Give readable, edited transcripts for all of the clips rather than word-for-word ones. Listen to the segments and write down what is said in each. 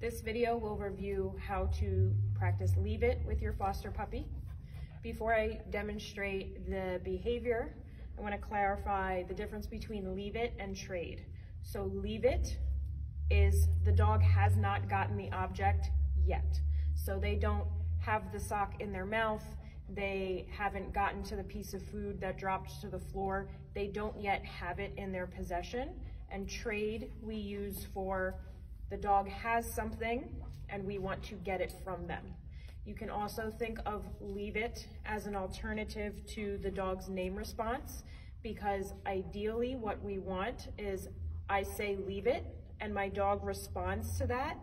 This video will review how to practice Leave It with your foster puppy. Before I demonstrate the behavior, I want to clarify the difference between Leave It and Trade. So Leave It is the dog has not gotten the object yet. So they don't have the sock in their mouth, they haven't gotten to the piece of food that dropped to the floor, they don't yet have it in their possession. And Trade we use for the dog has something and we want to get it from them. You can also think of Leave It as an alternative to the dog's name response, because ideally what we want is I say Leave It and my dog responds to that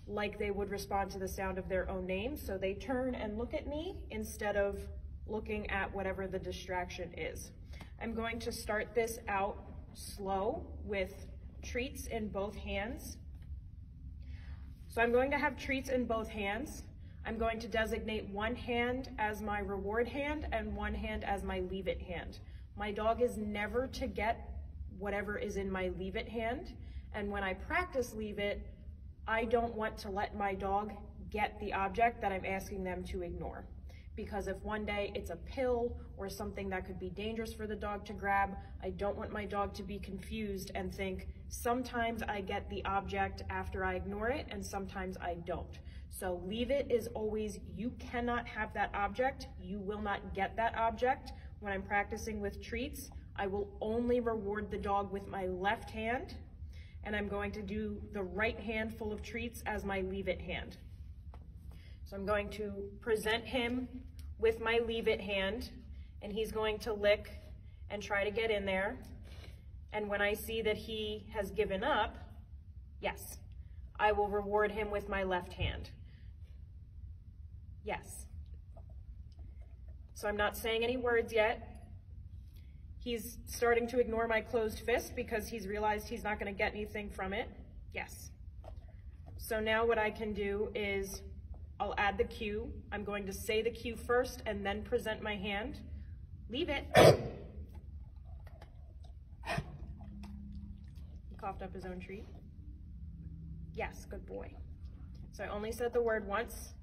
like they would respond to the sound of their own name. So they turn and look at me instead of looking at whatever the distraction is. I'm going to start this out slow with treats in both hands. So I'm going to have treats in both hands. I'm going to designate one hand as my reward hand and one hand as my Leave It hand. My dog is never to get whatever is in my Leave It hand. And when I practice Leave It, I don't want to let my dog get the object that I'm asking them to ignore. Because if one day it's a pill or something that could be dangerous for the dog to grab, I don't want my dog to be confused and think, sometimes I get the object after I ignore it and sometimes I don't. So Leave It is always, you cannot have that object, you will not get that object. When I'm practicing with treats, I will only reward the dog with my left hand, and I'm going to do the right hand full of treats as my Leave It hand. So I'm going to present him with my Leave It hand, and he's going to lick and try to get in there. And when I see that he has given up, yes, I will reward him with my left hand. Yes. So I'm not saying any words yet. He's starting to ignore my closed fist because he's realized he's not going to get anything from it. Yes. So now what I can do is I'll add the cue. I'm going to say the cue first and then present my hand. Leave It. He coughed up his own treat. Yes, good boy. So I only said the word once.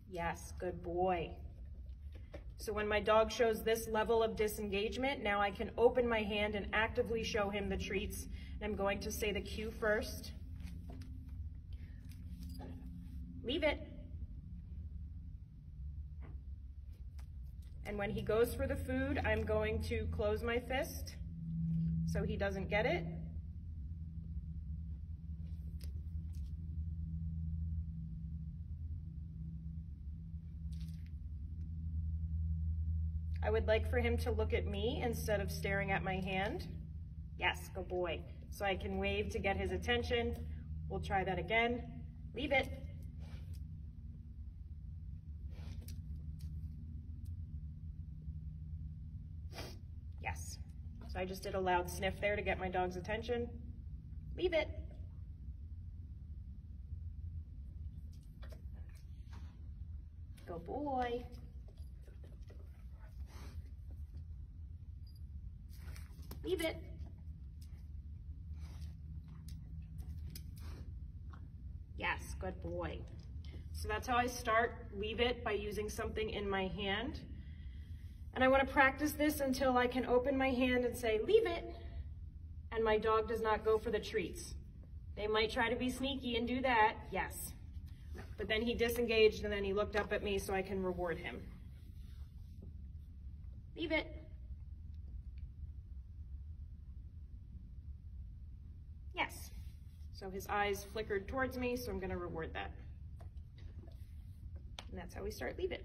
Yes, good boy. So when my dog shows this level of disengagement, now I can open my hand and actively show him the treats. And I'm going to say the cue first. Leave It. And when he goes for the food, I'm going to close my fist so he doesn't get it. I would like for him to look at me instead of staring at my hand. Yes, good boy. So I can wave to get his attention. We'll try that again. Leave It. Yes. So I just did a loud sniff there to get my dog's attention. Leave It. Good boy. Leave It. Yes, good boy. So that's how I start Leave It, by using something in my hand. And I want to practice this until I can open my hand and say, Leave It, and my dog does not go for the treats. They might try to be sneaky and do that, yes. But then he disengaged and then he looked up at me so I can reward him. Leave It. Yes. So his eyes flickered towards me, so I'm going to reward that. And that's how we start Leave It.